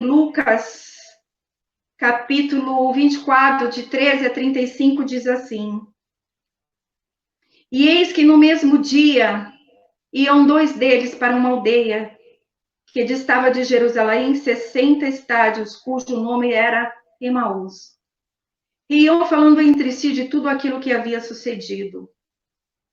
Lucas, capítulo 24, de 13 a 35, diz assim: E eis que no mesmo dia iam dois deles para uma aldeia que distava de Jerusalém 60 estádios, cujo nome era Emaús. E iam falando entre si de tudo aquilo que havia sucedido.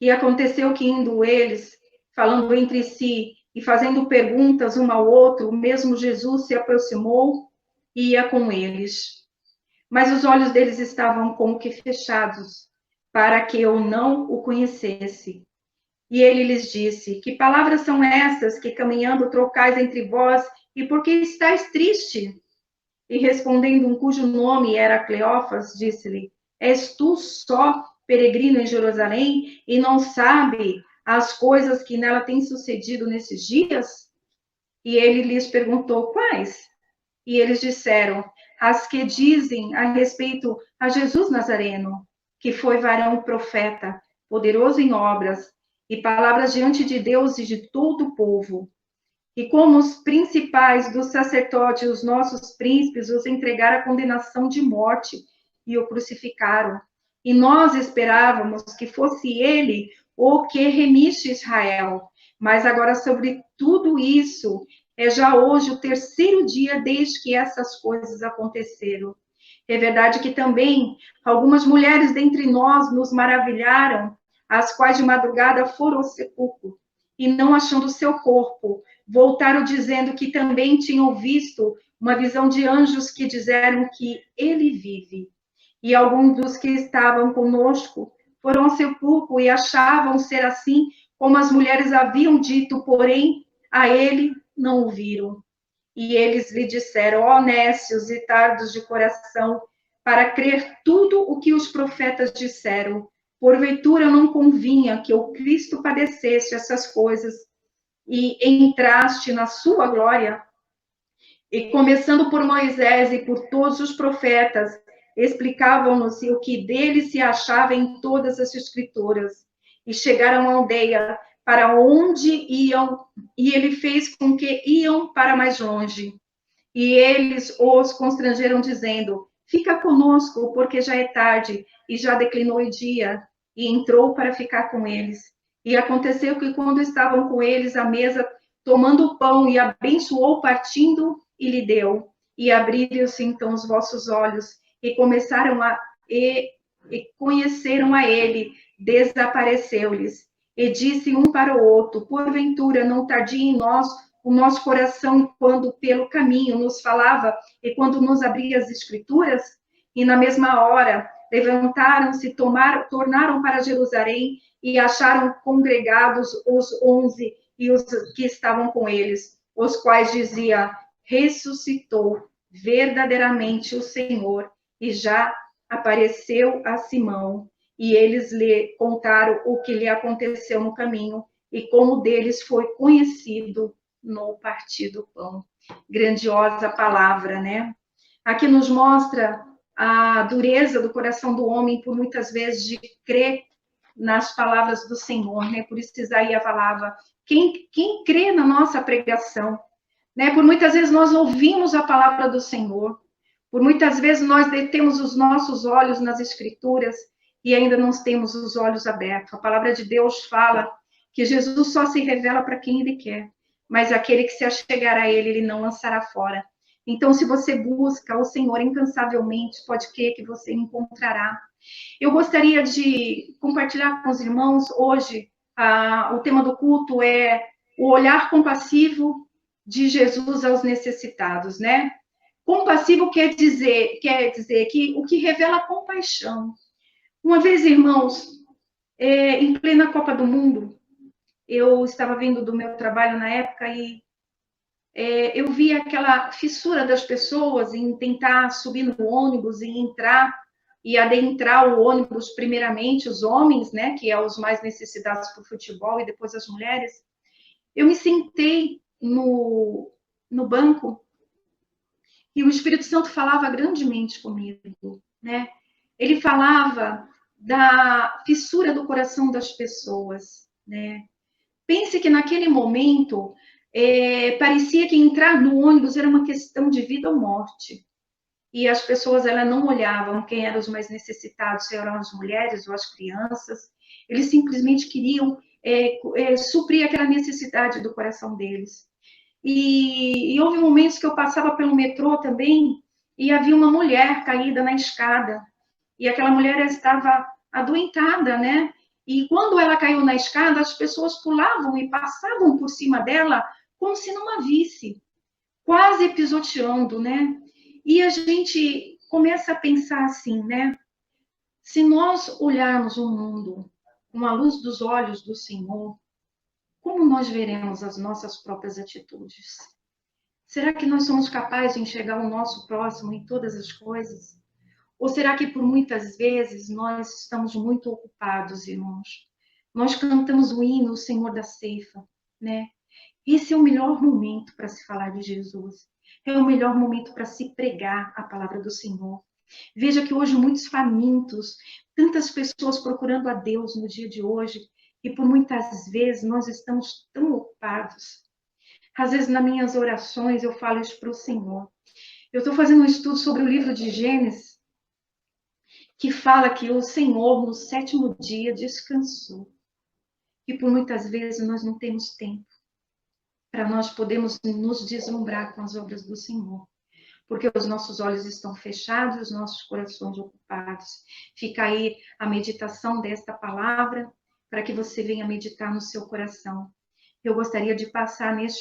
E aconteceu que, indo eles, falando entre si e fazendo perguntas um ao outro, o mesmo Jesus se aproximou e ia com eles. Mas os olhos deles estavam como que fechados, para que eu não o conhecesse. E ele lhes disse: Que palavras são essas que caminhando trocais entre vós, e por que estáis triste? E respondendo um cujo nome era Cleófas, disse-lhe: És tu só peregrino em Jerusalém e não sabe as coisas que nela têm sucedido nesses dias? E ele lhes perguntou: Quais? E eles disseram: As que dizem a respeito a Jesus Nazareno, que foi varão profeta, poderoso em obras e palavras diante de Deus e de todo o povo. E como os principais dos sacerdotes, os nossos príncipes, os entregaram à condenação de morte e o crucificaram. E nós esperávamos que fosse ele o que remisse Israel. Mas agora, sobre tudo isso, é já hoje o terceiro dia desde que essas coisas aconteceram. É verdade que também algumas mulheres dentre nós nos maravilharam, as quais de madrugada foram ao sepulcro e não achando seu corpo, voltaram dizendo que também tinham visto uma visão de anjos que disseram que ele vive. E alguns dos que estavam conosco foram ao sepulcro e achavam ser assim como as mulheres haviam dito, porém a ele não o viram. E eles lhe disseram: ó nécios e tardos de coração, para crer tudo o que os profetas disseram. Porventura não convinha que o Cristo padecesse essas coisas e entraste na sua glória? E começando por Moisés e por todos os profetas, explicavam-nos o que dele se achava em todas as escrituras. E chegaram à aldeia para onde iam, e ele fez com que iam para mais longe. E eles os constrangeram, dizendo: Fica conosco, porque já é tarde, e já declinou o dia. E entrou para ficar com eles. E aconteceu que, quando estavam com eles à mesa, tomando o pão, e abençoou, partindo, e lhe deu. E abriram-se então os vossos olhos, e começaram e conheceram a ele, desapareceu-lhes. E disse um para o outro: Porventura não tardia em nós o nosso coração quando pelo caminho nos falava e quando nos abria as escrituras? E na mesma hora levantaram-se, tornaram para Jerusalém e acharam congregados os 11 e os que estavam com eles, os quais dizia: ressuscitou verdadeiramente o Senhor e já apareceu a Simão. E eles lhe contaram o que lhe aconteceu no caminho e como deles foi conhecido no partir do pão. Grandiosa palavra, né? Aqui nos mostra a dureza do coração do homem, por muitas vezes, de crer nas palavras do Senhor, né? Por isso Isaías falava: quem crê na nossa pregação, né? Por muitas vezes nós ouvimos a palavra do Senhor, por muitas vezes nós detemos os nossos olhos nas Escrituras e ainda não temos os olhos abertos. A palavra de Deus fala que Jesus só se revela para quem Ele quer, mas aquele que se achegar a Ele, Ele não lançará fora. Então, se você busca o Senhor incansavelmente, pode crer que você encontrará. Eu gostaria de compartilhar com os irmãos hoje, o tema do culto é o olhar compassivo de Jesus aos necessitados, né? Compassivo quer dizer que o que revela compaixão. Uma vez, irmãos, em plena Copa do Mundo, eu estava vindo do meu trabalho na época e eu vi aquela fissura das pessoas em tentar subir no ônibus e entrar e adentrar o ônibus, primeiramente os homens, né, que é os mais necessitados para o futebol, e depois as mulheres. Eu me sentei no banco e o Espírito Santo falava grandemente comigo, né? Ele falava da fissura do coração das pessoas, né? Pense que naquele momento parecia que entrar no ônibus era uma questão de vida ou morte. E as pessoas elas não olhavam quem eram os mais necessitados, se eram as mulheres ou as crianças. Eles simplesmente queriam suprir aquela necessidade do coração deles. E houve momentos que eu passava pelo metrô também e havia uma mulher caída na escada. E aquela mulher estava adoentada, né? E quando ela caiu na escada, as pessoas pulavam e passavam por cima dela como se não a visse, quase pisoteando, né? E a gente começa a pensar assim, né? Se nós olharmos o mundo com a luz dos olhos do Senhor, como nós veremos as nossas próprias atitudes? Será que nós somos capazes de enxergar o nosso próximo em todas as coisas? Ou será que por muitas vezes nós estamos muito ocupados, irmãos? Nós cantamos o hino, o Senhor da Ceifa, né? Esse é o melhor momento para se falar de Jesus. É o melhor momento para se pregar a palavra do Senhor. Veja que hoje muitos famintos, tantas pessoas procurando a Deus no dia de hoje, e por muitas vezes nós estamos tão ocupados. Às vezes, nas minhas orações, eu falo isso para o Senhor. Eu estou fazendo um estudo sobre o livro de Gênesis, que fala que o Senhor, no sétimo dia, descansou. E por muitas vezes nós não temos tempo para nós podermos nos deslumbrar com as obras do Senhor. Porque os nossos olhos estão fechados, os nossos corações ocupados. Fica aí a meditação desta palavra, para que você venha meditar no seu coração. Eu gostaria de passar neste